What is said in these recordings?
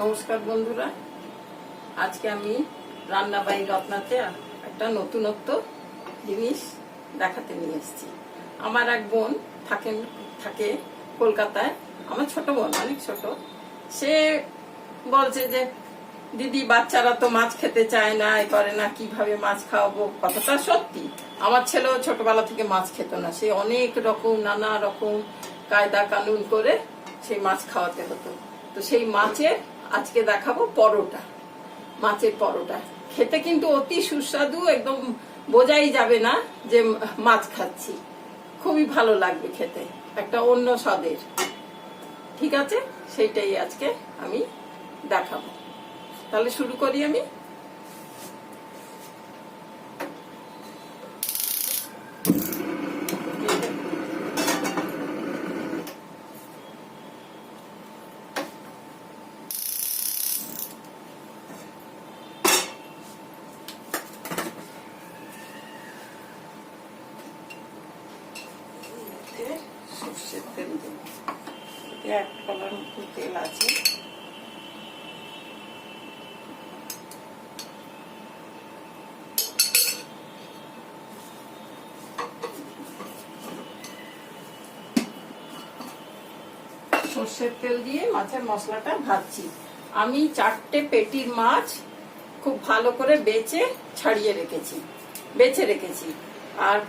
নমস্কার বন্ধুরা, আজকে আমি রান্না বাই রত্নাতে একটা নতুনত্ব জিনিস দেখাতে নিয়ে এসেছি। আমার এক বোন থাকে কলকাতায়, আমার ছোট বোন, অনেক ছোট। সে বলছে যে দিদি, বাচ্চারা তো মাছ খেতে চায় না, এ করে না, কিভাবে মাছ খাওয়াবো। কথাটা সত্যি, আমার ছেলেও ছোটবেলা থেকে মাছ খেত না। সে অনেক রকম নানা রকম কায়দা কানুন করে সেই মাছ খাওয়াতে হতো। তো সেই মাছের আজকে দেখাবো পরোটা। মাছের পরোটা খেতে কিন্তু অতি সুস্বাদু, একদম বোঝাই যাবে না যে মাছ খাচ্ছি। খুবই ভালো লাগবে খেতে, একটা অন্য স্বাদের। ঠিক আছে, সেইটাই আজকে আমি দেখাবো। তাহলে শুরু করি আমি। সর্ষের তেল দেব, এক কলার মতো তেল আছে। সর্ষের তেল দিয়ে মাছের মশলাটা ভাজছি। আমি 4টে পেটির মাছ খুব ভালো করে বেছে রেখেছি। আর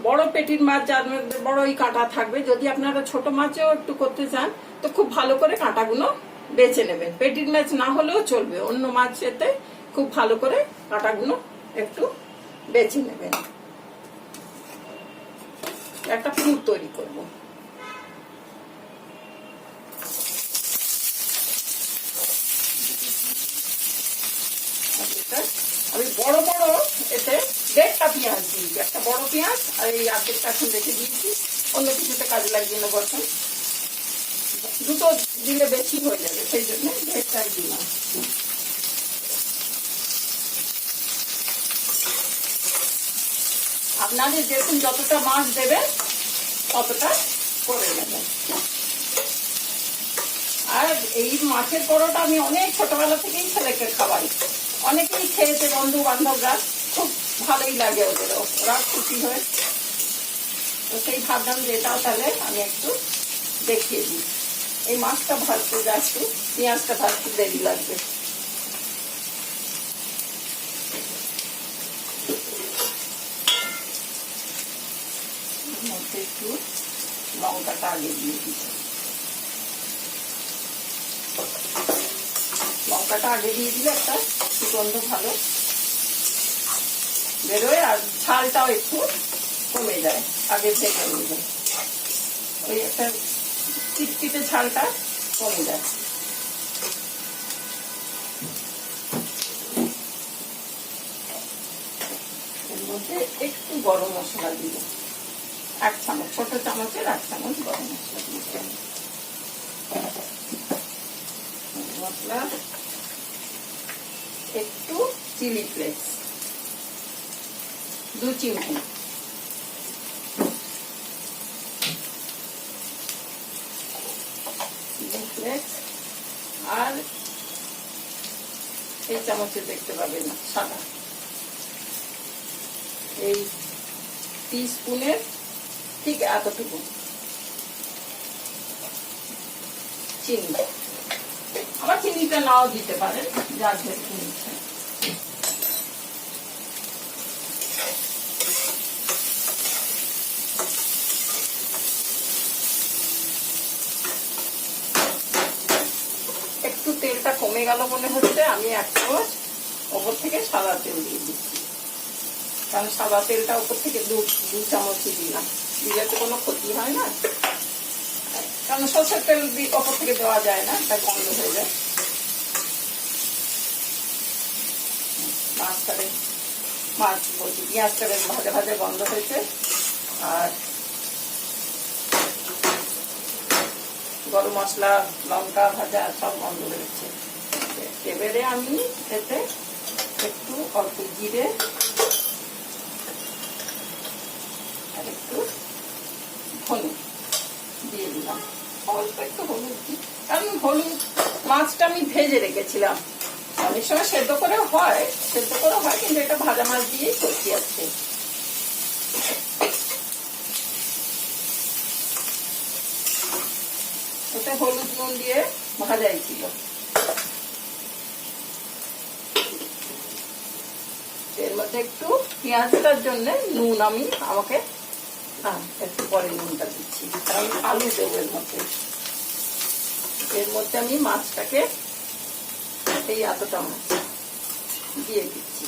বড় পেটির মাছ যার মধ্যে বড়ই কাঁটা থাকবে, যদি আপনারা ছোট মাছও একটু করতে চান তো খুব ভালো করে কাঁটাগুলো বেছে নেবেন। পেটির মাছ না হলেও চলবে, অন্য মাছেতে খুব ভালো করে কাঁটাগুলো একটু বেছে নেবেন। একটা পুর তৈরি করব। আমি বড় বড় এতে 1.5টা পেঁয়াজ দিই, একটা বড় পেঁয়াজ, আর এই আর্ধেকটা এখন রেখে দিয়েছি, অন্য কিছুতে কাজে লাগিয়ে নেবো। এখন দুটো দিলে বেশি হয়ে যাবে, সেই জন্য 1.5টাই দিলাম। আপনাদের যেরকম যতটা মাছ দেবেন ততটা করে নেবেন। আর এই মাছের পরোটা আমি অনেক ছোটবেলা থেকেই ছেলেকে খাওয়াই। অনেকেই খেয়েছে, বন্ধু বান্ধবরা, খুব ভালোই লাগে ওদের, ওরা খুশি হয়। তো সেই ভাবলাম যে এটাও তাহলে আমি একটু দেখিয়ে দিই। এই মাছটা ভাজতে যা একটু পেঁয়াজটা ভাজতে দেরি লাগবে। মধ্যে একটু লঙ্কাটা আগে দিয়ে দিই। লঙ্কাটা আগে দিয়ে দিলে একটা সুগন্ধ ভালো বেরোয়, আর ঝালটাও একটু কমে যায় আগে থেকে নিলে। ওই একটা চিটচিটে ঝালটা কমে যায়। এর মধ্যে একটু গরম মশলা দিব, 1 চামচ, ছোট চামচের 1 চামচ গরম মশলা দিয়েছি। মশলা, একটু চিলি ফ্লেক্স 2 চিমটি, চিলি ফ্লেক্স। আর এই চামচে দেখতে পাবেন সাদা, এই টিস্পুনের ঠিক এতটুকু চিনি। আবার চিনিটা নাও দিতে পারেন, যার যেরকম ইচ্ছা। একটু তেলটা কমে গেল মনে হচ্ছে, আমি 1 চামচ ওপর থেকে সাদা তেল দিয়ে দিচ্ছি। কারণ সাদা তেলটা ওপর থেকে 2 চামচই দিলাম, দিলে তো কোনো ক্ষতি হয় না। কারণ সরষের তেল ওপর থেকে দেওয়া যায় না, তাই বন্ধ হয়ে যায়। মাছ বলছি, পেঁয়াজটা বেশ ভাজা ভাজা বন্ধ হয়েছে, আর গরম মশলা, লঙ্কা ভাজা সব বন্ধ হয়েছে। এবারে আমি এতে একটু অল্প জিরে আর একটু ধনে দিয়ে দিলাম। অল্প একটু হলুদ দিই, কারণ হলুদ মাছটা আমি ভেজে রেখেছিলাম। অনেক সময় সেদ্ধ করে হয়, কিন্তু এটা ভাজা মাছ দিয়েই করছি আজকে। ওটা হলুদ নুন দিয়ে ভাজাই ছিল। এর মধ্যে একটু পেঁয়াজটার জন্য নুন আমাকে একটু পরে নুনটা দিচ্ছি, কারণ আলু দেবো এর মধ্যে আমি মাছটাকে এই এতটা মাছ দিয়ে দিচ্ছি।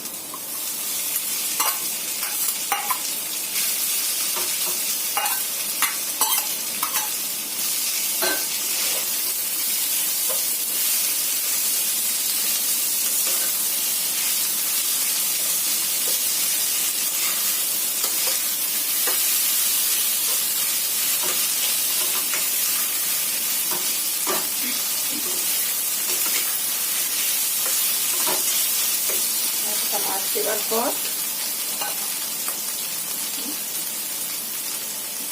মাছ দেওয়ার পর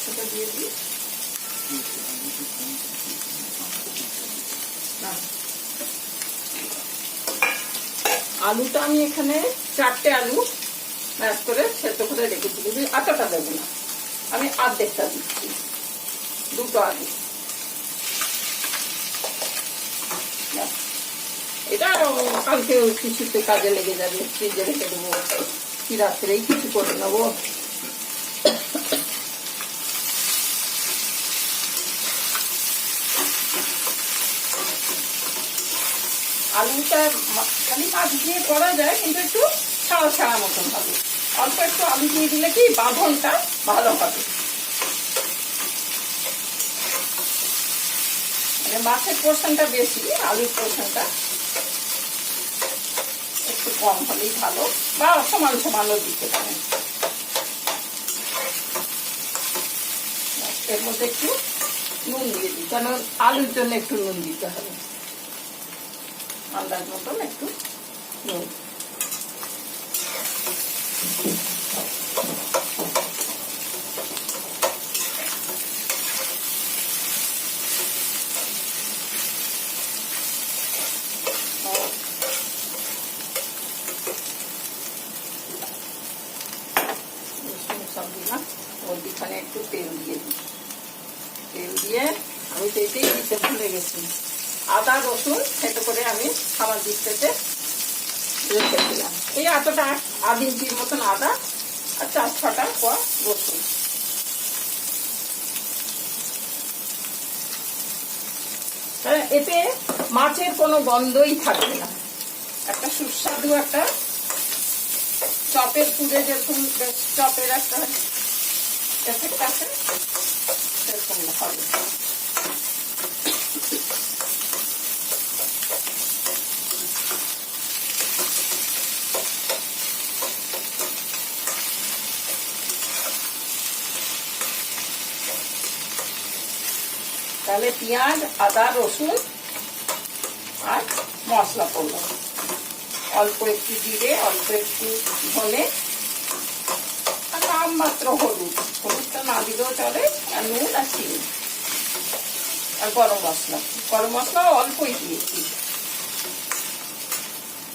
সেটা দিয়ে দিই। আলুটা আমি এখানে 4টে আলু ম্যাশ করে সেদ্ধ করে রেখেছি, কিন্তু আটাটা দেবো না, আমি অর্ধেকটা দিচ্ছি, 2টো আলু। এটা কালকে কিছুতে কাজে লেগে যাবে, ফ্রিজে রেখে দেবো, কি রাত্রেই কিছু করে নেবো। আলুটা খালি মাছ দিয়ে করা যায়, কিন্তু একটু ছাড়া ছাড়া মতন হবে। অল্প একটু আলু দিয়ে দিলে কি বাঁধনটা ভালো হবে, মানে মাছের পোর্শনটা বেশি, আলুর পোর্শনটা একটু কম হলেই ভালো, বা সমান সমানও দিতে পারেন। এর মধ্যে একটু নুন দিয়ে দিই, কারণ আলুর জন্য একটু নুন দিতে হবে, আন্দাজ মতন একটু নুন। ওইখানে একটু তেল দিয়ে দিই, তেল দিয়ে আমি তো এতেই দিতে ভুলে গেছি, আদা রসুন সেটা করে আমি খাবার দিতে রেখেছিলাম। এই এতটা 1/2 ইঞ্চির মতন আদা আর 4-6টা কোয়া রসুন। এতে মাছের কোনো গন্ধই থাকবে না, একটা সুস্বাদু একটা চপের পুরে যেরকম চপের একটা এফেক্ট আছে সেরকম হবে। তাহলে পেঁয়াজ, আদা, রসুন আর মশলা করলাম, অল্প একটু জিরে, অল্প একটু ধনে, আর নামমাত্র হলুদটা না দিলেও চলে, আর নুন আর চিনি, আর গরম মশলা অল্পই দিয়েছি।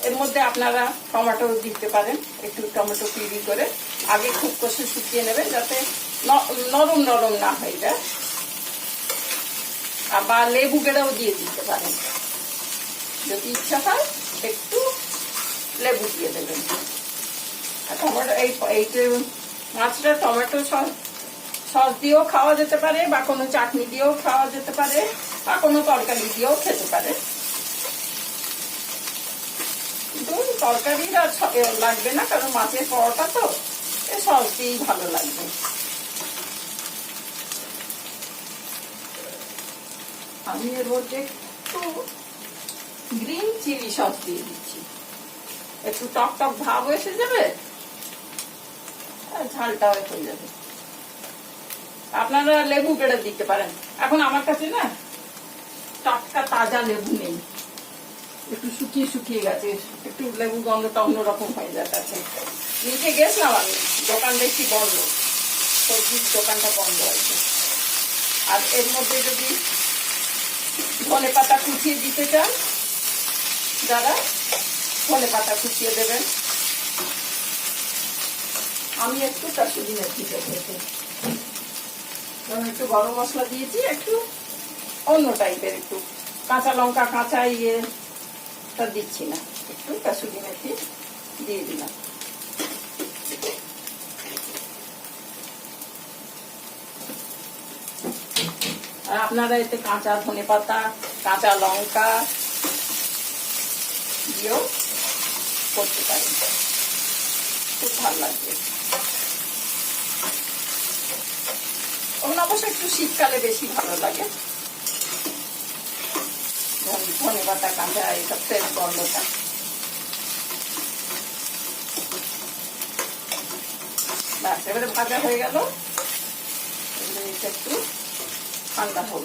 এর মধ্যে আপনারা টমেটো দিতে পারেন, একটু টমেটো পিউরি করে আগে খুব কষে শুকিয়ে নেবেন, যাতে নরম নরম না হয়ে যায়। আবার লেবু গেড়াও দিয়ে দিতে পারেন, যদি ইচ্ছা হয় একটু লেবু দিয়ে দেবেন। আর টমেটো এই মাছটা টমেটো সস দিয়েও খাওয়া যেতে পারে, বা কোনো চাটনি দিয়েও খাওয়া যেতে পারে, বা কোনো তরকারি দিয়েও খেতে পারে, কিন্তু তরকারি লাগবে না, কারণ মাছের পরোটা তো সস দিয়েই ভালো লাগবে। আমি এর মধ্যে একটু গ্রিন চিলি সস দিয়ে দিচ্ছি, একটু টক টক ভাব এসে যাবে, ঝালটাও হয়ে যাবে। আপনারা লেবু কেটে দিতে পারেন, এখন আমার কাছে না টাটকা তাজা লেবু নেই, একটু শুকিয়ে গেছে, একটু লেবু গন্ধটা অন্যরকম হয়ে যাচ্ছে। নিচে গেছিলাম আমি, দোকান দেখছি বন্ধ, সবজির দোকানটা বন্ধ আছে। আর এর মধ্যে যদি ধনেপাতা কুচিয়ে দিতে চান যারা ধনেপাতা কুচিয়ে দেবেন। আমি একটু কাসুরি মেথি দেবো, একটু গরম মশলা দিয়েছি, একটু অন্য টাইপের, একটু কাঁচা লঙ্কা কাঁচা তা দিচ্ছি না, একটু কাসুরি মেথি দিয়ে দিলাম। আর আপনারা এতে কাঁচা ধনেপাতা কাঁচা লঙ্কা দিয়েও করতে পারেন, খুব ভালো লাগবে। ওগুলো অবশ্য একটু শীতকালে বেশি ভালো লাগে, ধনেপাতা কাঁচা এইসব ফ্রেশ গন্ধটা। এবারে ভাজা হয়ে গেল, এটা একটু ঠান্ডা হোক।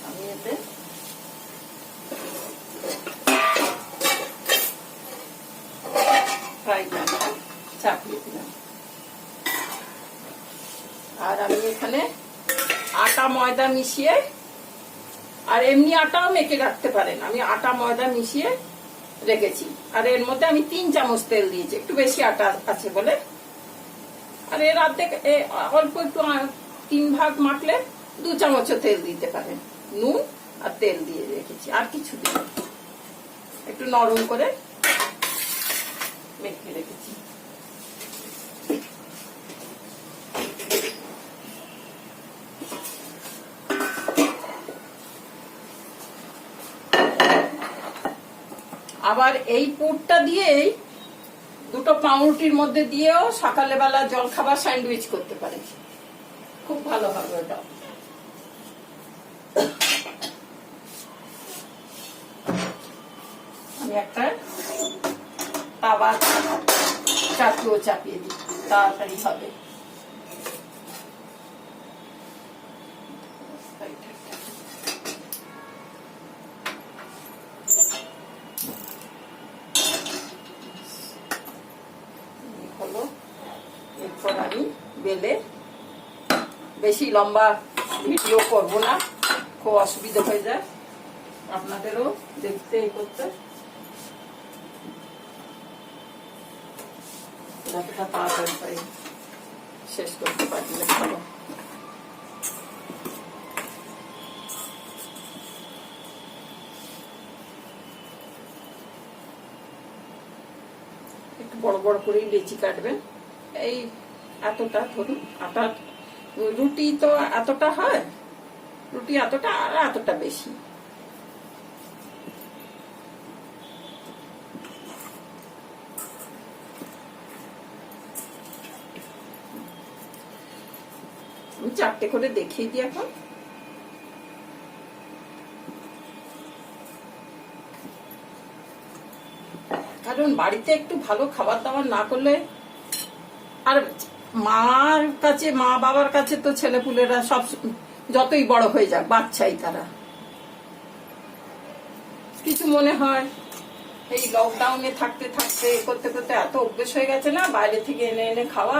আমি এতে ফ্রাই প্যানটা চাপিয়ে দিলাম। আর আমি এখানে আটা ময়দা মিশিয়ে, আর এমনি আটাও মেখে রাখতে পারেন, আমি আটা ময়দা মিশিয়ে রেখেছি। আর এর মধ্যে আমি 3 চামচ তেল দিয়েছি, একটু বেশি আটা আছে বলে। আর এর অর্ধেক অল্প একটু 3 ভাগ মাখলে 2 চামচও তেল দিতে পারেন। নুন আর তেল দিয়ে রেখেছি, আর কিছু দিই, একটু নরম করে মেখে রেখেছি। আবার এই পুরটা দিয়েই 2টো পাউরুটির মধ্যে দিয়েও সকালে বেলা জলখাবার স্যান্ডউইচ করতে পারে, খুব ভালো হবে ওটা। আমি একটা তাওয়া চাপিয়ে দিই, তাড়াতাড়ি হবে। এরপর আমি বেলে, বেশি লম্বা ভিডিও করবো না, খুব অসুবিধা হয়ে যায় আপনাদেরও দেখতে এই করতে। যতটা তাড়াতাড়ি পাই শেষ করতে পারলে ভালো। একটু বড় বড় করেই লেচি কাটবেন, এই এতটা ধরুন। আটা রুটি তো এতটা হয়, রুটি এতটা আর এতটা বেশি। আমি 4টে করে দেখিয়ে দিই এখন। কারণ বাড়িতে একটু ভালো খাবার দাবার না করলে, আর মার কাছে, মা বাবার কাছে তো ছেলেপুলেরা সব যতই বড় হয়ে যাক বাচ্চাই, তারা কিছু মনে হয়। এই লকডাউনে থাকতে থাকতে করতে করতে এত অভ্যেস হয়ে গেছে না বাইরে থেকে এনে এনে খাওয়া।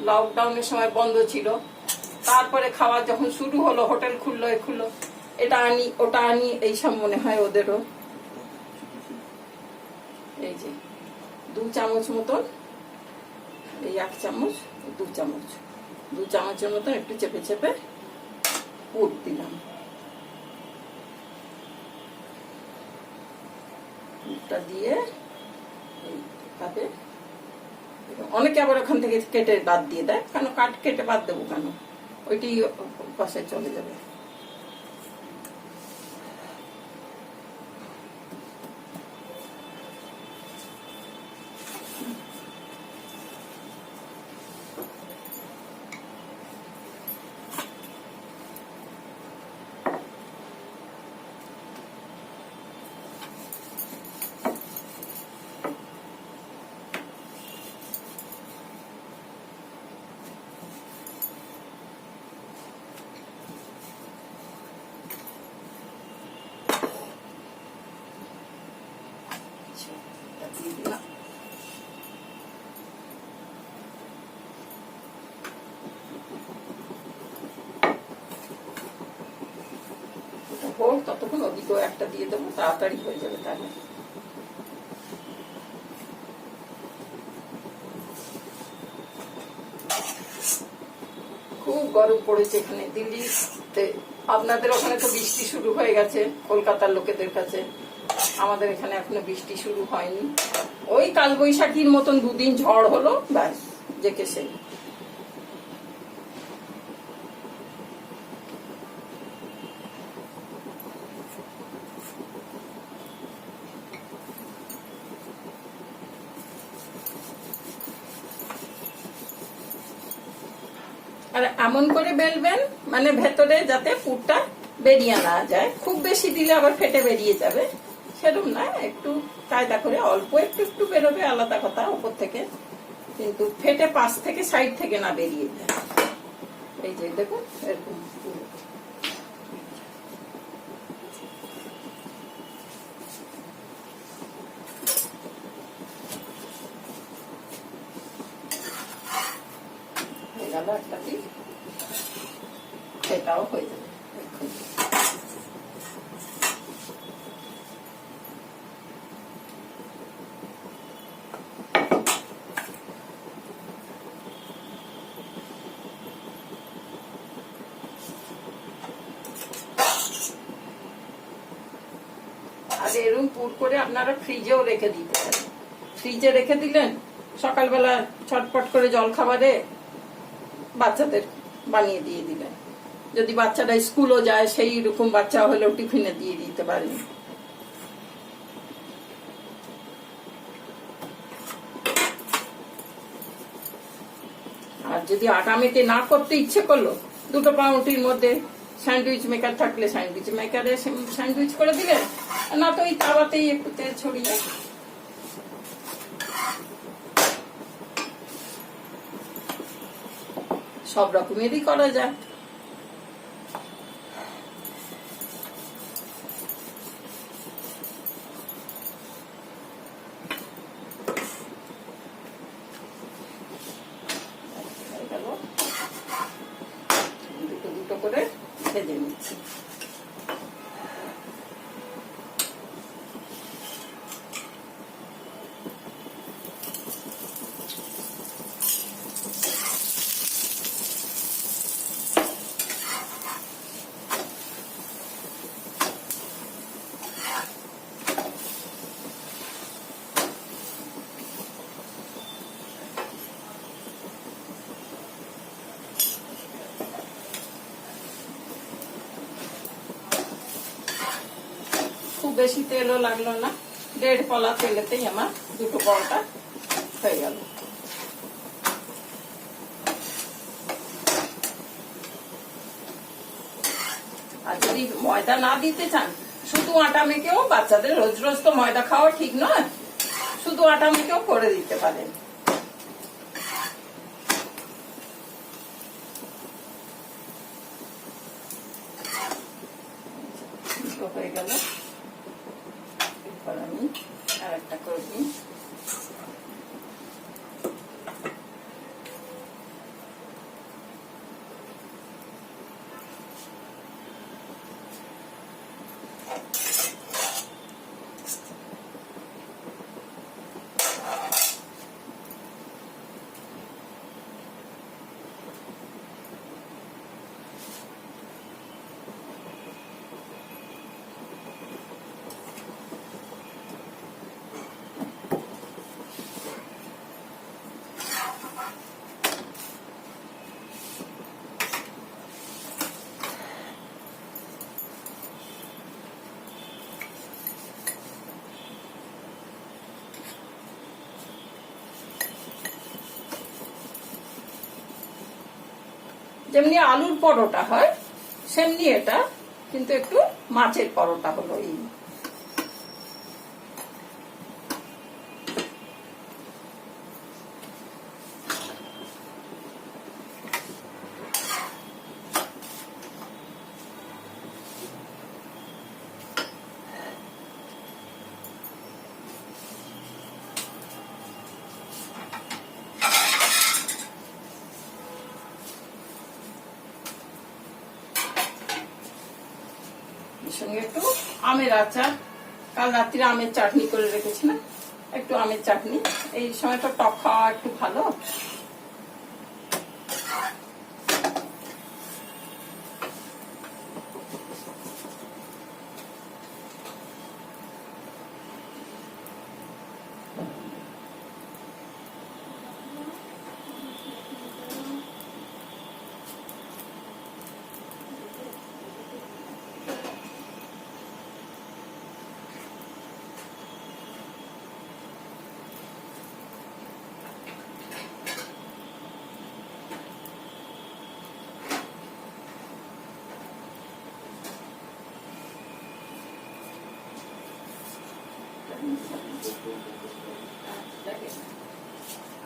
লকডাউনের সময় বন্ধ ছিল, তারপরে খাওয়া যখন শুরু হলো, হোটেল খুললো, খুললো, এটা আনি ওটা আনি, এইসব মনে হয় ওদেরও। এই যে 2 চামচ মতন, এই 1 চামচ 2 চামচ, 2 চামচের মতন একটু চেপে চেপে পুর দিলাম। পুরটা দিয়ে এইভাবে, অনেকে আবার ওখান থেকে কেটে বাদ দিয়ে দেয়, কেন কেটে বাদ দেবো কেন, ওইটি পাশে চলে যাবে। দুটো একটা দিয়ে দেবো, তাড়াতাড়ি হয়ে যাবে তাহলে। খুব গরম পড়েছে এখানে দিল্লিতে। আপনাদের ওখানে তো বৃষ্টি শুরু হয়ে গেছে কলকাতার লোকেদের কাছে, আমাদের এখানে এখনো বৃষ্টি শুরু হয়নি। ওই কালবৈশাখীর মতন দুদিন ঝড় হলো, ব্যাস যেকে সেই। আর এমন করে বেলবেন মানে ভেতরে যাতে পুরটা বেরিয়ে না যায়, খুব বেশি দিলে আবার ফেটে বেরিয়ে যাবে, সেরকম না, একটু কায়দা করে অল্প একটু একটু বেরোবে আলাদা কথা উপর থেকে, কিন্তু ফেটে পাশ থেকে সাইড থেকে না বেরিয়ে যায়। এই যে দেখুন এরকম হয়ে গেল একটা দিক, সেটাও হয়ে যাবে। আর এরকম পুর করে আপনারা ফ্রিজেও রেখে দিতে পারেন। ফ্রিজে রেখে দিলেন, সকালবেলা ছটপট করে জল খাবারে বাচ্চাদের বানিয়ে দিয়ে দিলেন। যদি বাচ্চারা স্কুলও যায়, সেই রকম বাচ্চা হলেও টিফিনে দিয়ে দিতে পারেন। আর যদি আটা মেখে না করতে ইচ্ছে করলো, দুটো পাউরুটির মধ্যে স্যান্ডউইচ মেকার থাকলে স্যান্ডউইচ মেকারে স্যান্ডউইচ করে দিলেন, না তো ওই তাওয়াতেই একটু তেল ছড়িয়ে সব রকমেরই করা যায়। দুটো দুটো করে ভেজে নিচ্ছি। খুব বেশি তেলও লাগলো না, 1.5 পলা তেলেতেই আমার দুটো পরোটা হয়ে গেল। আর যদি ময়দা না দিতে চান, শুধু আটা মেখেও, বাচ্চাদের রোজ রোজ তো ময়দা খাওয়া ঠিক নয়, শুধু আটা মেখেও করে দিতে পারেন। হয়ে গেল, এরপর আমি আর একটা করে দিই। যেমনি আলুর পরোটা হয় সেমনি এটা, কিন্তু একটু মাছের পরোটা হলো। এই এর সঙ্গে একটু আমের আচার, কাল রাত্রিরে আমের চাটনি করে রেখেছিলাম, একটু আমের চাটনি। এই সময় তো টক খাওয়া একটু ভালো।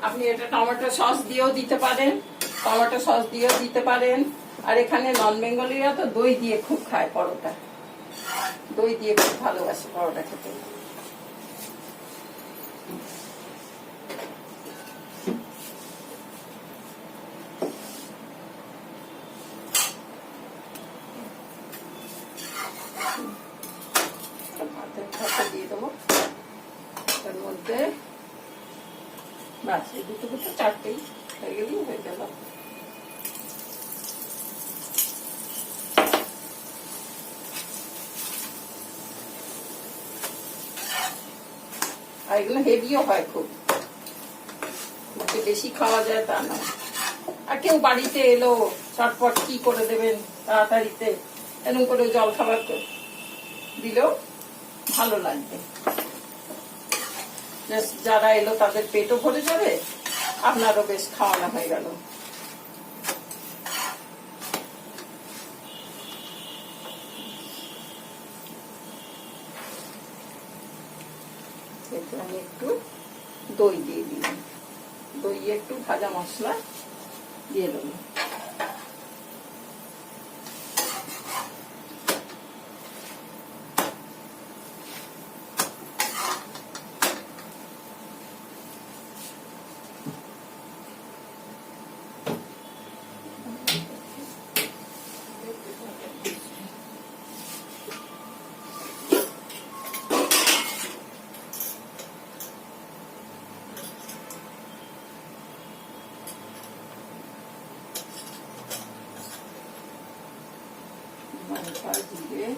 আপনি এটা টমেটো সস দিয়েও দিতে পারেন, টমেটো সস দিয়েও দিতে পারেন। আর এখানে নন বেঙ্গলিরা তো দই দিয়ে খুব খায় পরোটা, দই দিয়ে খুব ভালোবাসে পরোটা খেতে। দিয়ে দেবো তার মধ্যে, বাস এই দুটো দুটো চারটেই হয়ে গেলেই হয়ে গেল। আর এগুলো হেভিও হয়, খুব বেশি খাওয়া যায় তা না। আর কেউ বাড়িতে এলো চটপট কি করে দেবেন তাড়াতাড়িতে, এরকম করে জল খাবার দিলেও ভালো লাগবে। যারা এলো তাদের পেটও ভরে যাবে, আপনারও বেশ খাওয়ানো হয়ে গেল। আমি একটু দই দিয়ে দিলাম, দই একটু ভাজা মশলা দিয়ে দেবো। দিয়ে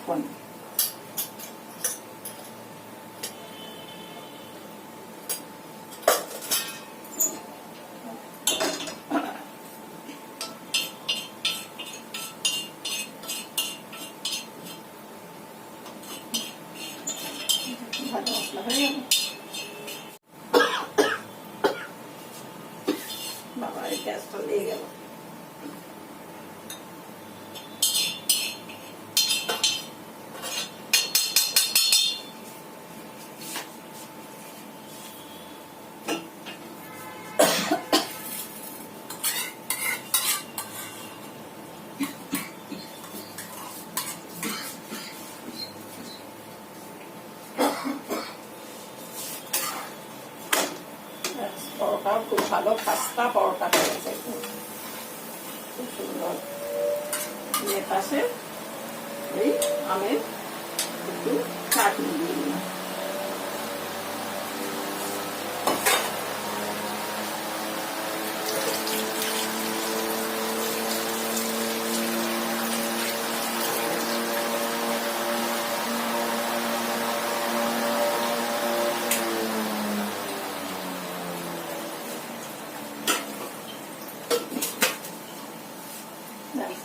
ফোন ভাজা মশলা হয়ে গেল। বাবা এই গ্যাসটা লেগে গেল। পরোটাও খুব ভালো খাস্তা পরোটা হয়েছে, খুব সুন্দর। এর পাশে এই আমের একটু চাটনি দিয়ে দিলাম।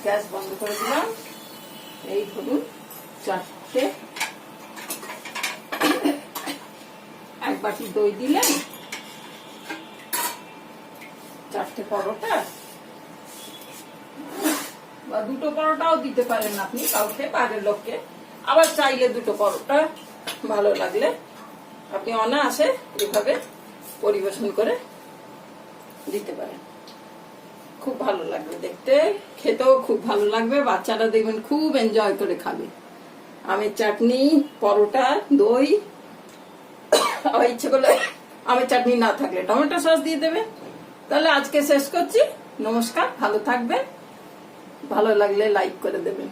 গ্যাস বন্ধ করে দিলাম। এই ধরুন চারটে, এক বাটি দই দিলেন, চারটে পরোটা বা দুটো পরোটাও দিতে পারেন আপনি কাউকে, বাইরের লোককে। আবার চাইলে দুটো পরোটা ভালো লাগলে আপনি অনায়াসে এভাবে পরিবেশন করে দিতে পারেন। খুব ভালো লাগবে দেখতে, খেতেও খুব ভালো লাগবে। বাচ্চারা দেখবেন খুব এনজয় করে খাবে। আমের চাটনি, পরোটা, দই, আবার ইচ্ছে করলে আমের চাটনি না থাকলে টমেটো সস দিয়ে দেবে। তাহলে আজকে শেষ করছি। নমস্কার, ভালো থাকবেন। ভালো লাগলে লাইক করে দেবেন।